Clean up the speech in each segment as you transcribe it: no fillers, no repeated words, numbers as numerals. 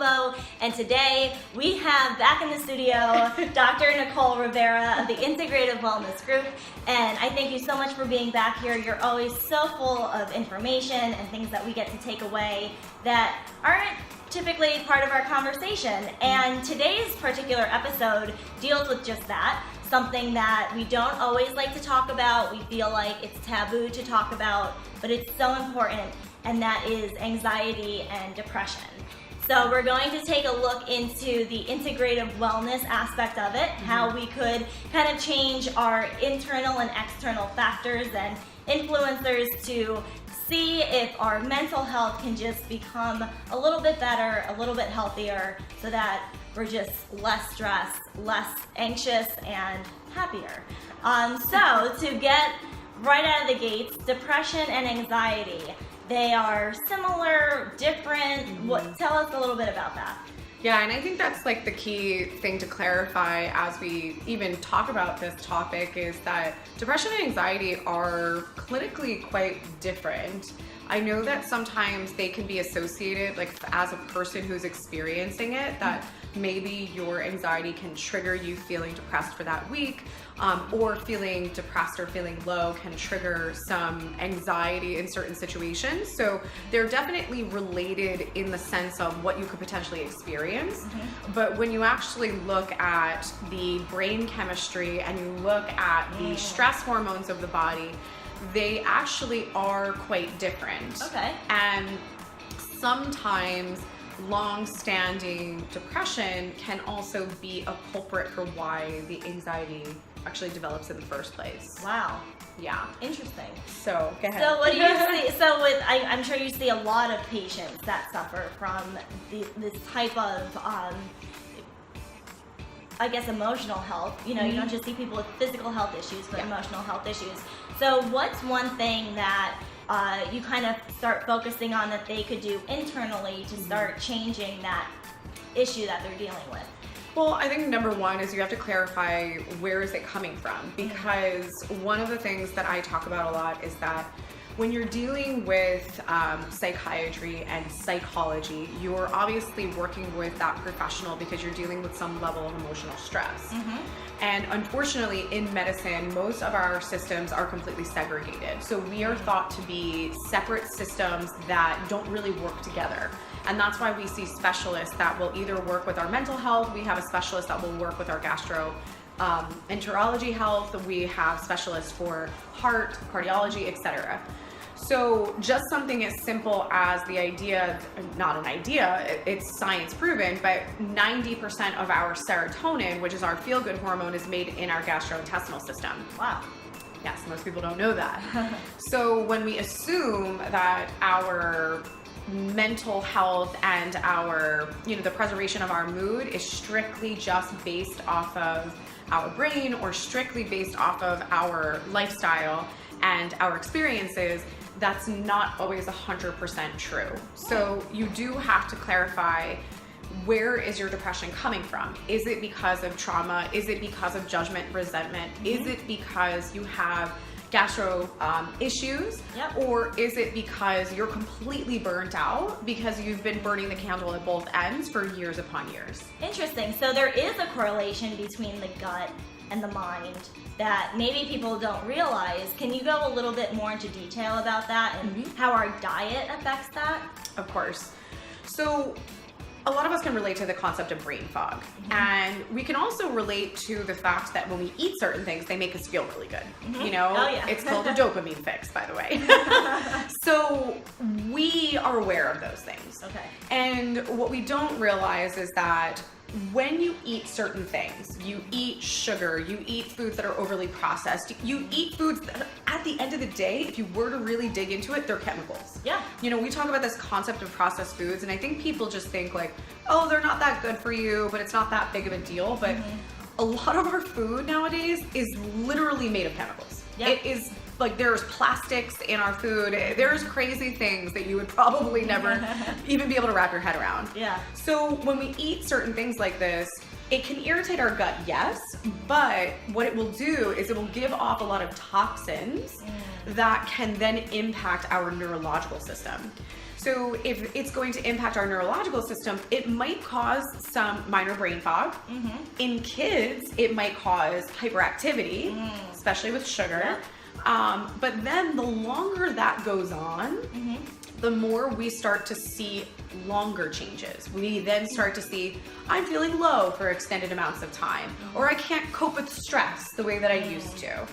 Provo, and today we have back in the studio Dr. Nicole Rivera of the Integrative Wellness Group, and I thank you so much for being back here. You're always so full of information and things that we get to take away that aren't typically part of our conversation, and today's particular episode deals with just that. Something that we don't always like to talk about, we feel like it's taboo to talk about, but it's so important, and that is anxiety and depression. So we're going to take a look into the integrative wellness aspect of it, how we could kind of change our internal and external factors and influencers to see if our mental health can just become a little bit better, a little bit healthier, so that we're just less stressed, less anxious, and happier. So to get right out of the gates, depression and anxiety, they are similar, different. Tell us a little bit about that. Yeah, and I think that's like the key thing to clarify as we even talk about this topic is that depression and anxiety are clinically quite different. I know that sometimes they can be associated, like as a person who's experiencing it, that maybe your anxiety can trigger you feeling depressed for that week, or feeling depressed or feeling low can trigger some anxiety in certain situations. So they're definitely related in the sense of what you could potentially experience. But when you actually look at the brain chemistry and you look at the stress hormones of the body, they actually are quite different. Okay. And sometimes long-standing depression can also be a culprit for why the anxiety actually develops in the first place. Wow. Yeah. Interesting. So, go ahead. So what do you see? So I'm sure you see a lot of patients that suffer from this type of, I guess, emotional health. You know, you don't just see people with physical health issues, but emotional health issues. So what's one thing that you kind of start focusing on that they could do internally to start changing that issue that they're dealing with? Well, I think number one is you have to clarify where is it coming from, because one of the things that I talk about a lot is that when you're dealing with psychiatry and psychology, you're obviously working with that professional because you're dealing with some level of emotional stress. And unfortunately, in medicine, most of our systems are completely segregated. So we are thought to be separate systems that don't really work together. And that's why we see specialists that will either work with our mental health. We have a specialist that will work with our gastroenterology health. We have specialists for heart, cardiology, etc. So just something as simple as the idea, not an idea, it's science proven, but 90% of our serotonin, which is our feel-good hormone, is made in our gastrointestinal system. Wow. Yes, most people don't know that. So when we assume that our mental health and our, the preservation of our mood is strictly just based off of our brain or strictly based off of our lifestyle and our experiences, that's not always 100% true. So you do have to clarify, where is your depression coming from? Is it because of trauma? Is it because of judgment, resentment? Is it because you have gastro issues? Or is it because you're completely burnt out because you've been burning the candle at both ends for years upon years? Interesting. So there is a correlation between the gut and the mind that maybe people don't realize. Can you go a little bit more into detail about that and how our diet affects that? Of course. So a lot of us can relate to the concept of brain fog. And we can also relate to the fact that when we eat certain things, they make us feel really good. It's called a dopamine fix, by the way. So we are aware of those things. Okay. And what we don't realize is that when you eat certain things, you eat sugar, you eat foods that are overly processed, you eat foods that at the end of the day, if you were to really dig into it, they're chemicals. Yeah. We talk about this concept of processed foods, and I think people just think like, oh, they're not that good for you, but it's not that big of a deal. But a lot of our food nowadays is literally made of chemicals. Yeah. It is like, there's plastics in our food. There's crazy things that you would probably never even be able to wrap your head around. Yeah. So when we eat certain things like this, it can irritate our gut, yes, but what it will do is it will give off a lot of toxins that can then impact our neurological system. So if it's going to impact our neurological system, it might cause some minor brain fog. In kids, it might cause hyperactivity, especially with sugar. But then the longer that goes on, the more we start to see longer changes. We then start to see, I'm feeling low for extended amounts of time, or I can't cope with stress the way that I used to.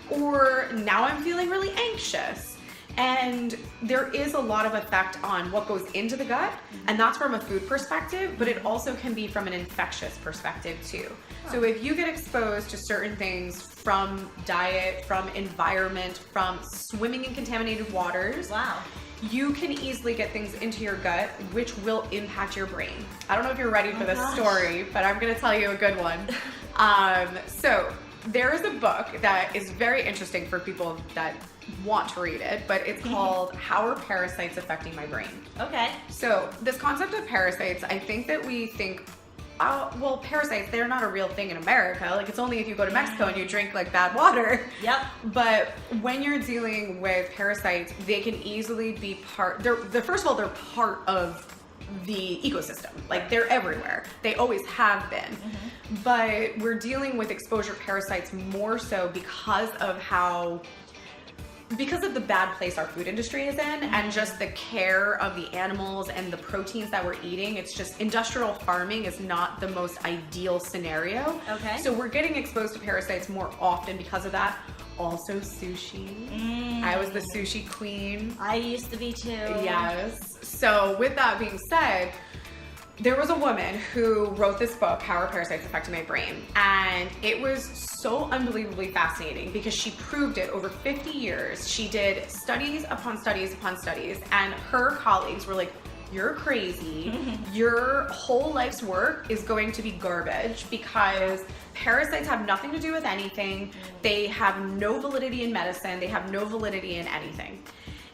Or now I'm feeling really anxious. And there is a lot of effect on what goes into the gut, and that's from a food perspective, but it also can be from an infectious perspective too. So if you get exposed to certain things from diet, from environment, from swimming in contaminated waters, you can easily get things into your gut, which will impact your brain. I don't know if you're ready for this story, but I'm gonna tell you a good one. So there is a book that is very interesting for people that want to read it, but it's called How Are Parasites Affecting My Brain? So this concept of parasites, I think that we think, well, parasites, they're not a real thing in America. Like, it's only if you go to Mexico and you drink like bad water. But when you're dealing with parasites, they can easily be first of all, they're part of the ecosystem. Like, they're everywhere. They always have been. But we're dealing with exposure parasites more so because of the bad place our food industry is in, and just the care of the animals and the proteins that we're eating. It's just, industrial farming is not the most ideal scenario. So we're getting exposed to parasites more often because of that. Also sushi. I was the sushi queen. I used to be too. Yes. So with that being said, there was a woman who wrote this book, How Are Parasites Affecting My Brain? And it was so unbelievably fascinating because she proved it over 50 years. She did studies upon studies upon studies, and her colleagues were like, you're crazy. Your whole life's work is going to be garbage because parasites have nothing to do with anything. They have no validity in medicine. They have no validity in anything.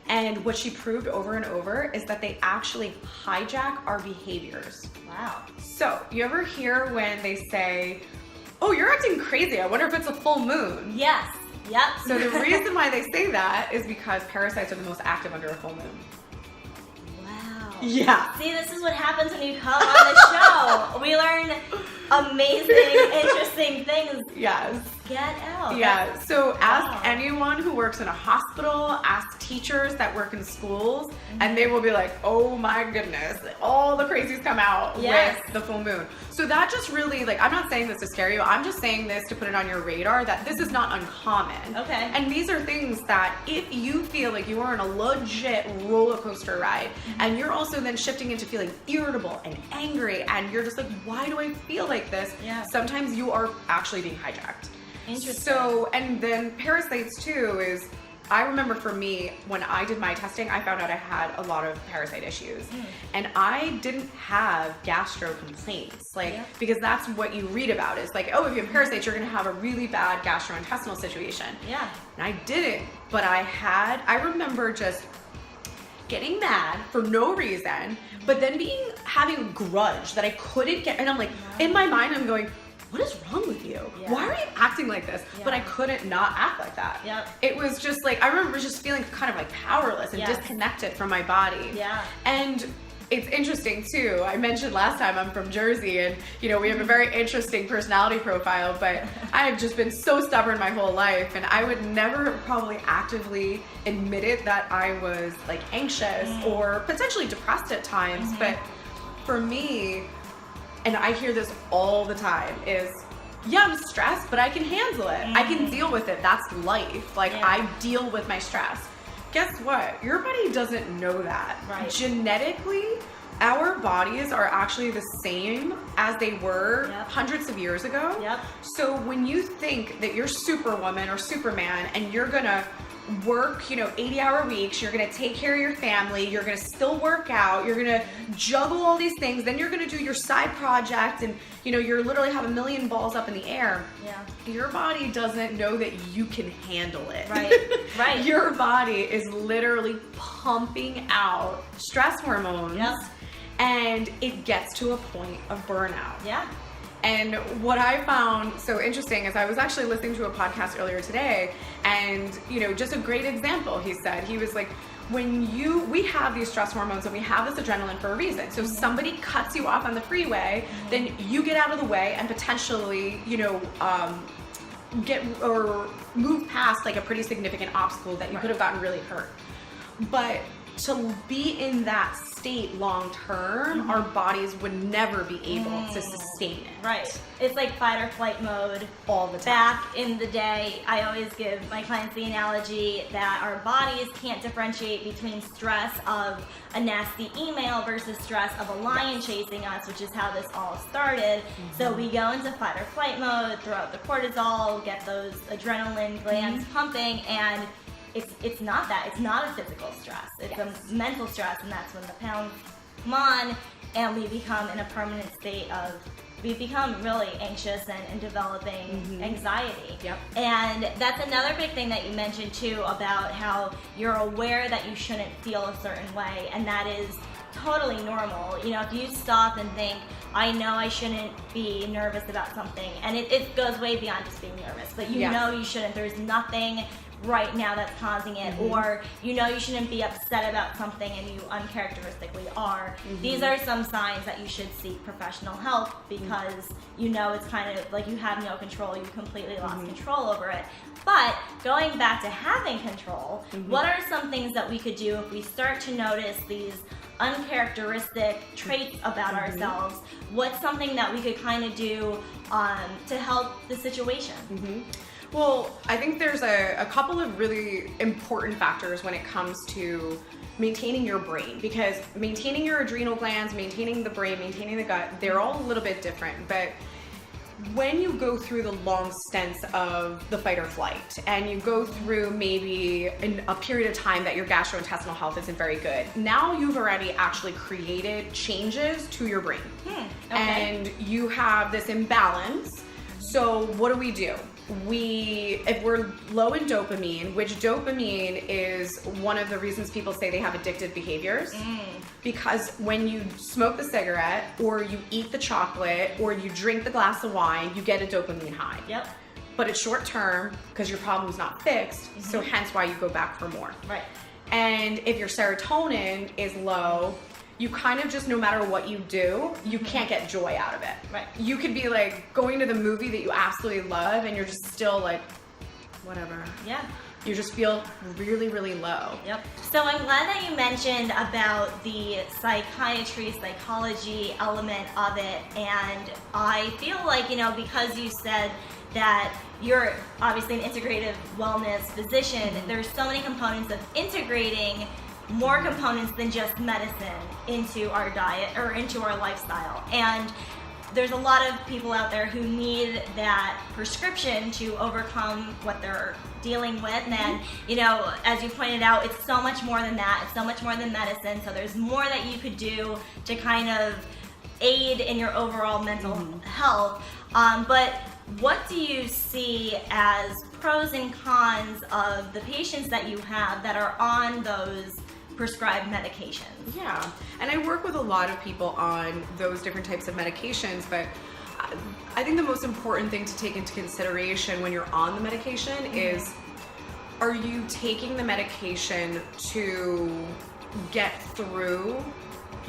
And what she proved over and over is that they actually hijack our behaviors. So you ever hear when they say, oh, you're acting crazy. I wonder if it's a full moon. So the reason why they say that is because parasites are the most active under a full moon. See, this is what happens when you come on the show. We learn amazing, interesting things. Get out. So ask anyone who works in a hospital, ask teachers that work in schools, and they will be like, oh my goodness, all the crazies come out with the full moon. So that just really, like, I'm not saying this to scare you, I'm just saying this to put it on your radar that this is not uncommon. And these are things that if you feel like you are on a legit roller coaster ride, and you're also then shifting into feeling irritable and angry, and you're just like, why do I feel like this? Sometimes you are actually being hijacked. So, and then parasites too is, I remember for me, when I did my testing, I found out I had a lot of parasite issues. And I didn't have gastro complaints, because that's what you read about is like, oh, if you have parasites, you're going to have a really bad gastrointestinal situation. And I didn't, but I remember just getting mad for no reason, but then having a grudge that I couldn't get, and I'm like, in my mind, I'm going, what is wrong with you? Why are you acting like this? But I couldn't not act like that. It was just like, I remember just feeling kind of like powerless and disconnected from my body. And it's interesting too. I mentioned last time I'm from Jersey, and we have a very interesting personality profile, but I have just been so stubborn my whole life, and I would never probably actively admit it that I was like anxious or potentially depressed at times. But for me, and I hear this all the time, is, I'm stressed, but I can handle it. I can deal with it. That's life. Like, I deal with my stress. Guess what? Your body doesn't know that. Genetically, our bodies are actually the same as they were hundreds of years ago. So when you think that you're Superwoman or Superman and you're gonna work, 80-hour weeks, you're gonna take care of your family, you're gonna still work out, you're gonna juggle all these things, then you're gonna do your side project, and you're literally have a million balls up in the air. Your body doesn't know that you can handle it. Your body is literally pumping out stress hormones, and it gets to a point of burnout. And what I found so interesting is I was actually listening to a podcast earlier today, and just a great example. He said, he was like, we have these stress hormones and we have this adrenaline for a reason. So if somebody cuts you off on the freeway, then you get out of the way and potentially, get or move past like a pretty significant obstacle that you could have gotten really hurt. But to be in that state long term, our bodies would never be able to sustain it. Right. It's like fight or flight mode all the time. Back in the day, I always give my clients the analogy that our bodies can't differentiate between stress of a nasty email versus stress of a lion chasing us, which is how this all started. So we go into fight or flight mode, throw out the cortisol, get those adrenaline glands pumping, and it's not that. It's not a physical stress. It's a mental stress, and that's when the pounds come on, and we become in a permanent state of, we become really anxious and developing anxiety. Yep. And that's another big thing that you mentioned too, about how you're aware that you shouldn't feel a certain way, and that is totally normal. If you stop and think, I know I shouldn't be nervous about something, and it goes way beyond just being nervous, but you know you shouldn't. There's nothing right now that's causing it, or you shouldn't be upset about something and you uncharacteristically are. These are some signs that you should seek professional help, because it's kind of like you have no control, you completely lost control over it. But going back to having control, what are some things that we could do if we start to notice these uncharacteristic traits about ourselves? What's something that we could kind of do to help the situation? Well, I think there's a couple of really important factors when it comes to maintaining your brain, because maintaining your adrenal glands, maintaining the brain, maintaining the gut, they're all a little bit different. But when you go through the long stints of the fight or flight, and you go through maybe a period of time that your gastrointestinal health isn't very good, now you've already actually created changes to your brain. And you have this imbalance. So what do? If we're low in dopamine, which dopamine is one of the reasons people say they have addictive behaviors, because when you smoke the cigarette, or you eat the chocolate, or you drink the glass of wine, you get a dopamine high. Yep. But it's short term, because your problem's not fixed, so hence why you go back for more. Right. And if your serotonin is low, you kind of just, no matter what you do, you can't get joy out of it. Right. You could be like going to the movie that you absolutely love, and you're just still like, whatever. Yeah. You just feel really, really low. Yep. So I'm glad that you mentioned about the psychology element of it. And I feel like, because you said that you're obviously an integrative wellness physician, there's so many components of integrating more components than just medicine into our diet or into our lifestyle. And there's a lot of people out there who need that prescription to overcome what they're dealing with. And, as you pointed out, it's so much more than that. It's so much more than medicine. So there's more that you could do to kind of aid in your overall mental health. But what do you see as pros and cons of the patients that you have that are on those prescribed medications? Yeah, and I work with a lot of people on those different types of medications, but I think the most important thing to take into consideration when you're on the medication is, are you taking the medication to get through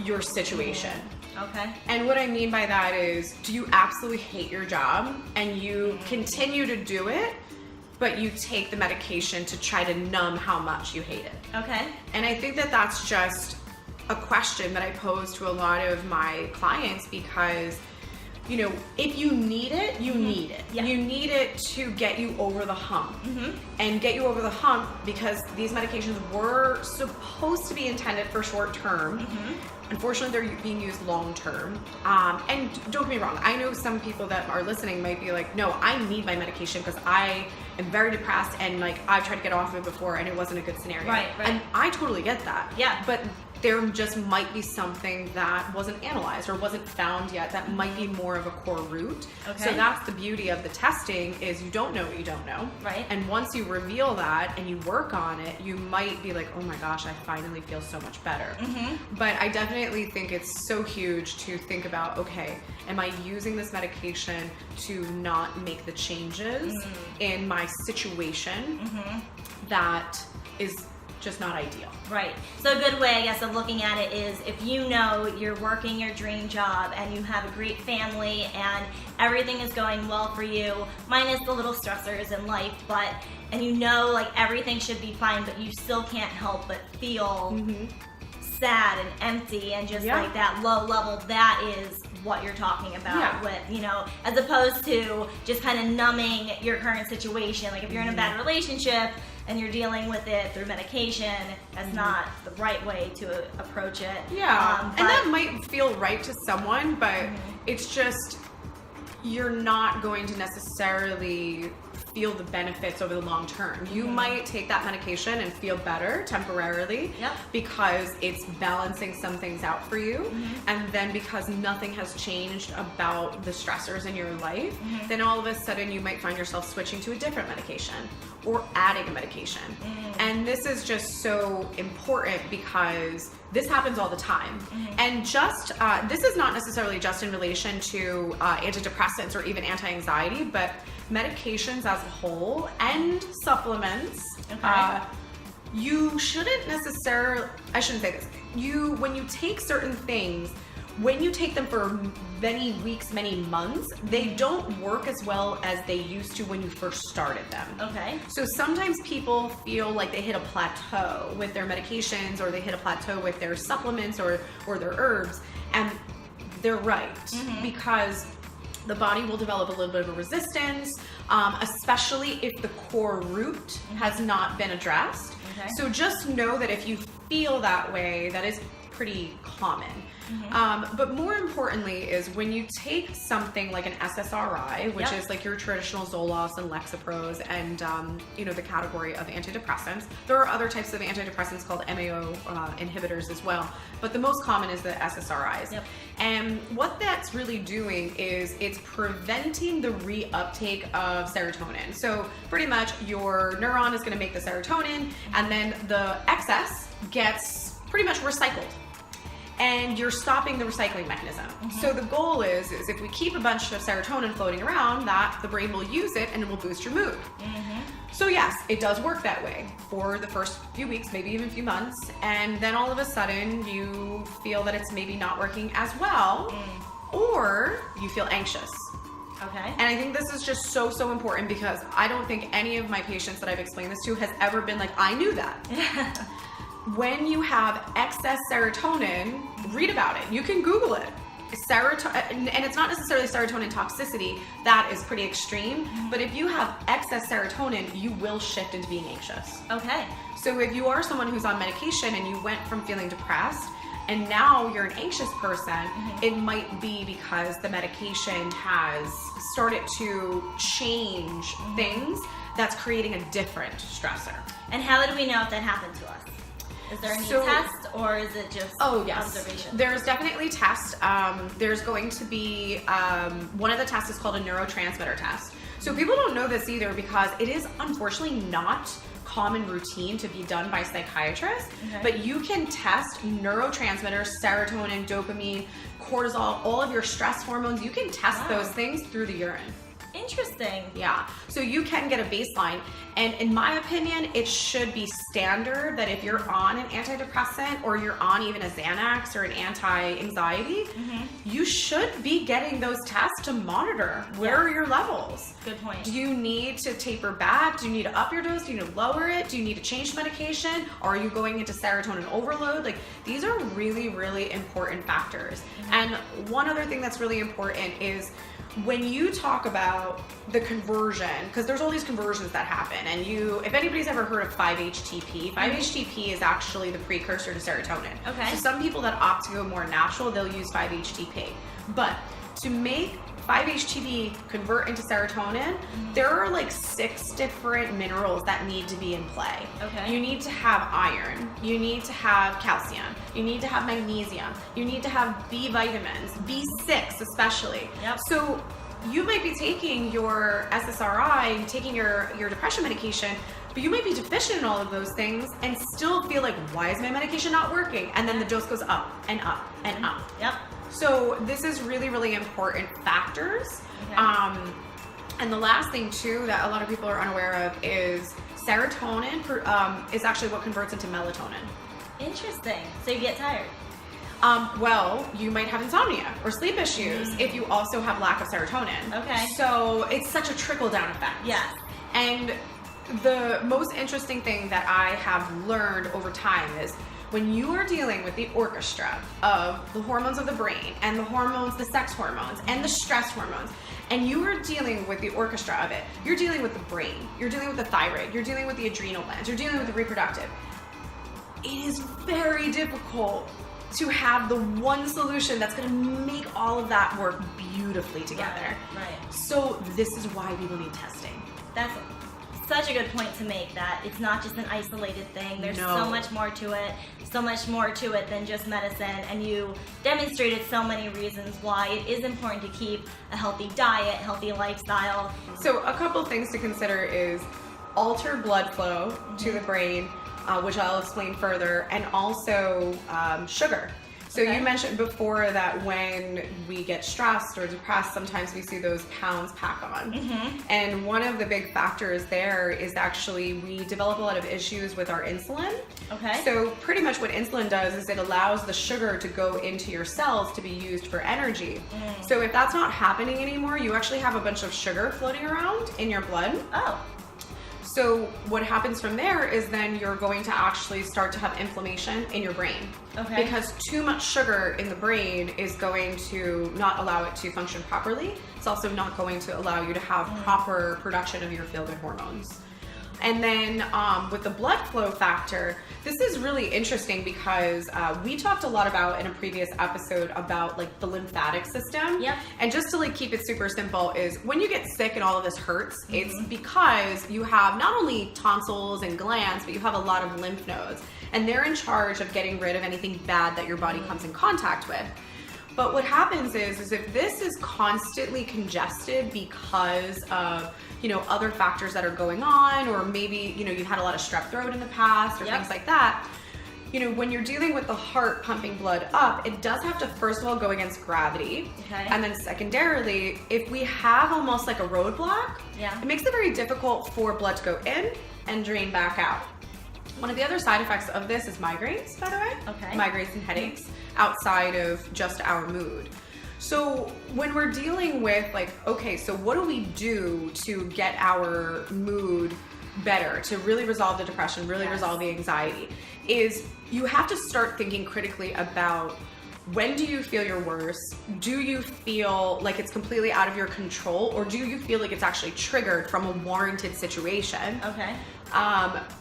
your situation? Okay. And what I mean by that is, do you absolutely hate your job and you continue to do it, but you take the medication to try to numb how much you hate it? Okay. And I think that that's just a question that I pose to a lot of my clients, because if you need it, you need it. Yeah. You need it to get you over the hump. And get you over the hump because these medications were supposed to be intended for short term. Unfortunately, they're being used long term. And don't get me wrong, I know some people that are listening might be like, no, I need my medication because I am very depressed, and like I've tried to get off of it before and it wasn't a good scenario. Right. And I totally get that. Yeah. But there just might be something that wasn't analyzed or wasn't found yet that might be more of a core root. Okay. So that's the beauty of the testing, is you don't know what you don't know. Right. And once you reveal that and you work on it, you might be like, oh my gosh, I finally feel so much better. But I definitely think it's so huge to think about, okay, am I using this medication to not make the changes in my situation that is just not ideal. Right. So a good way, I guess, of looking at it is if you know you're working your dream job and you have a great family and everything is going well for you, minus the little stressors in life, and you know like everything should be fine, but you still can't help but feel sad and empty and just like that low level, that is what you're talking about with, you know, as opposed to just kind of numbing your current situation. Like if you're in a bad relationship and you're dealing with it through medication, that's not the right way to approach it. Yeah, and that might feel right to someone, but it's just, you're not going to necessarily feel the benefits over the long term. You might take that medication and feel better temporarily because it's balancing some things out for you, and then because nothing has changed about the stressors in your life, then all of a sudden you might find yourself switching to a different medication or adding a medication. And this is just so important because this happens all the time. And just, this is not necessarily just in relation to antidepressants or even anti-anxiety, but medications as a whole and supplements. You shouldn't necessarily, I shouldn't say this, when you take certain things, when you take them for many weeks, many months, they don't work as well as they used to when you first started them. So sometimes people feel like they hit a plateau with their medications, or they hit a plateau with their supplements or their herbs, and they're right, because the body will develop a little bit of a resistance, especially if the core root has not been addressed. So just know that if you feel that way, that is pretty common. But more importantly is when you take something like an SSRI, which is like your traditional Zoloft and Lexapros and you know, the category of antidepressants. There are other types of antidepressants called MAO inhibitors as well, but the most common is the SSRIs. And what that's really doing is it's preventing the reuptake of serotonin. So pretty much your neuron is going to make the serotonin, and then the excess gets pretty much recycled, and you're stopping the recycling mechanism. So the goal is if we keep a bunch of serotonin floating around, that the brain will use it and it will boost your mood. So yes, it does work that way for the first few weeks, maybe even a few months, and then all of a sudden you feel that it's maybe not working as well, or you feel anxious. And I think this is just so important, because I don't think any of my patients that I've explained this to has ever been like, I knew that. When you have excess serotonin, read about it. You can Google it. And it's not necessarily serotonin toxicity, that is pretty extreme, but if you have excess serotonin, you will shift into being anxious. So if you are someone who's on medication and you went from feeling depressed and now you're an anxious person, it might be because the medication has started to change things that's creating a different stressor. And how do we know if that happened to us? Is there any test, or is it just observation? There's definitely tests. There's going to be, one of the tests is called a neurotransmitter test. So people don't know this either, because it is unfortunately not common routine to be done by psychiatrists, but you can test neurotransmitters, serotonin, dopamine, cortisol, all of your stress hormones. You can test those things through the urine. Interesting. Yeah, so you can get a baseline, and in my opinion, it should be standard that if you're on an antidepressant or you're on even a Xanax or an anti-anxiety, you should be getting those tests to monitor where are your levels. Good point. Do you need to taper back? Do you need to up your dose? Do you need to lower it? Do you need to change medication? Are you going into serotonin overload? Like, these are really, really important factors. And one other thing that's really important is when you talk about the conversion, because there's all these conversions that happen, and if anybody's ever heard of 5-HTP, 5-HTP is actually the precursor to serotonin. So some people that opt to go more natural, they'll use 5-HTP. But to make 5-HTP convert into serotonin, there are like 6 different minerals that need to be in play. You need to have iron, you need to have calcium, you need to have magnesium, you need to have B vitamins, B6 especially. So you might be taking your SSRI, taking your depression medication, but you might be deficient in all of those things and still feel like, why is my medication not working? And then the dose goes up and up and up. So this is really, really important factors. And the last thing too that a lot of people are unaware of is Serotonin is actually what converts into melatonin. Interesting. So you get tired. Well, you might have insomnia or sleep issues if you also have lack of serotonin. Okay. So it's such a trickle-down effect. Yes. And the most interesting thing that I have learned over time is when you are dealing with the orchestra of the hormones of the brain and the hormones, the sex hormones and the stress hormones, and you are dealing with the orchestra of it, you're dealing with the brain, you're dealing with the thyroid, you're dealing with the adrenal glands, you're dealing with the reproductive. It is very difficult to have the one solution that's going to make all of that work beautifully together. Right. So this is why people need testing. That's such a good point to make, that it's not just an isolated thing. There's so much more to it, than just medicine, and you demonstrated so many reasons why it is important to keep a healthy diet, healthy lifestyle. So a couple things to consider is alter blood flow to the brain, which I'll explain further, and also sugar. So you mentioned before that when we get stressed or depressed, sometimes we see those pounds pack on. And one of the big factors there is actually we develop a lot of issues with our insulin. Okay. So pretty much what insulin does is it allows the sugar to go into your cells to be used for energy. So if that's not happening anymore, you actually have a bunch of sugar floating around in your blood. Oh. So what happens from there is then you're going to actually start to have inflammation in your brain. Okay. Because too much sugar in the brain is going to not allow it to function properly. It's also not going to allow you to have proper production of your feel-good hormones. And then with the blood flow factor, this is really interesting because we talked a lot about in a previous episode about like the lymphatic system. Yep. And just to like keep it super simple is when you get sick and all of this hurts, it's because you have not only tonsils and glands, but you have a lot of lymph nodes. And they're in charge of getting rid of anything bad that your body comes in contact with. But what happens is if this is constantly congested because of, other factors that are going on, or maybe, you've had a lot of strep throat in the past or things like that, when you're dealing with the heart pumping blood up, it does have to first of all go against gravity. Okay. And then secondarily, if we have almost like a roadblock, it makes it very difficult for blood to go in and drain back out. One of the other side effects of this is migraines, by the way. Okay. Migraines and headaches outside of just our mood. So when we're dealing with so what do we do to get our mood better, to really resolve the depression, really resolve the anxiety, is you have to start thinking critically about when do you feel your worst? Do you feel like it's completely out of your control, or do you feel like it's actually triggered from a warranted situation? Okay.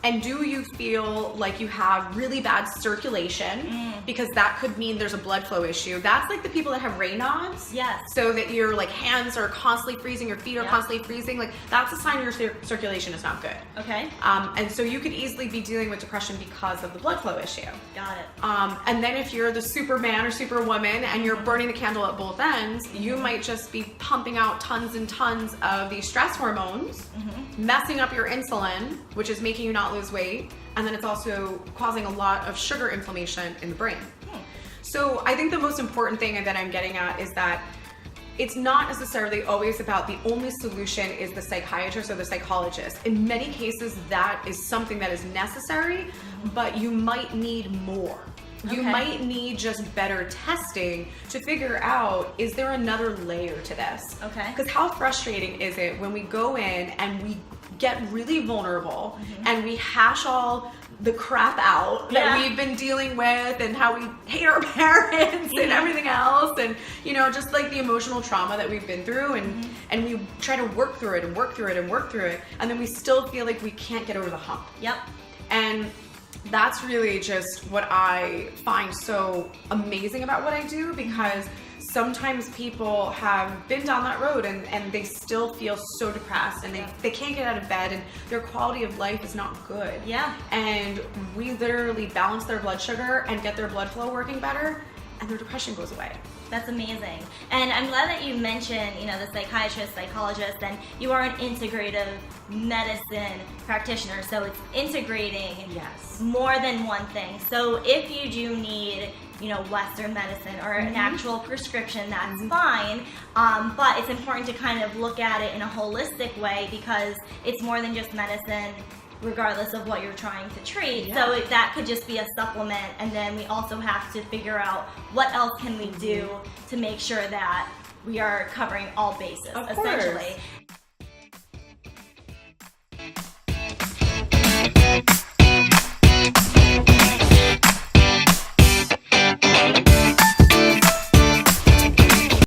And do you feel like you have really bad circulation? Because that could mean there's a blood flow issue. That's like the people that have Raynaud's. Yes. So that your hands are constantly freezing, your feet are constantly freezing. That's a sign your circulation is not good. Okay. And so you could easily be dealing with depression because of the blood flow issue. Got it. And then if you're the Superman or Superwoman and you're burning the candle at both ends, you might just be pumping out tons and tons of these stress hormones, messing up your insulin, which is making you not lose weight, and then it's also causing a lot of sugar inflammation in the brain. So I think the most important thing that I'm getting at is that it's not necessarily always about the only solution is the psychiatrist or the psychologist. In many cases, that is something that is necessary, but you might need more. You might need just better testing to figure out, is there another layer to this? Okay. Because how frustrating is it when we go in and we get really vulnerable and we hash all the crap out that we've been dealing with and how we hate our parents and everything else, and just like the emotional trauma that we've been through, and we try to work through it and work through it and work through it, and then we still feel like we can't get over the hump. Yep. And that's really just what I find so amazing about what I do, because sometimes people have been down that road and they still feel so depressed and they can't get out of bed and their quality of life is not good. Yeah. And we literally balance their blood sugar and get their blood flow working better, and their depression goes away. That's amazing. And I'm glad that you mentioned, the psychiatrist, psychologist, and you are an integrative medicine practitioner. So it's integrating more than one thing. So if you do need, Western medicine or an actual prescription, that's fine. But it's important to kind of look at it in a holistic way, because it's more than just medicine. regardless of what you're trying to treat. Yeah. So that could just be a supplement, and then we also have to figure out what else can we do to make sure that we are covering all bases, Of essentially. course.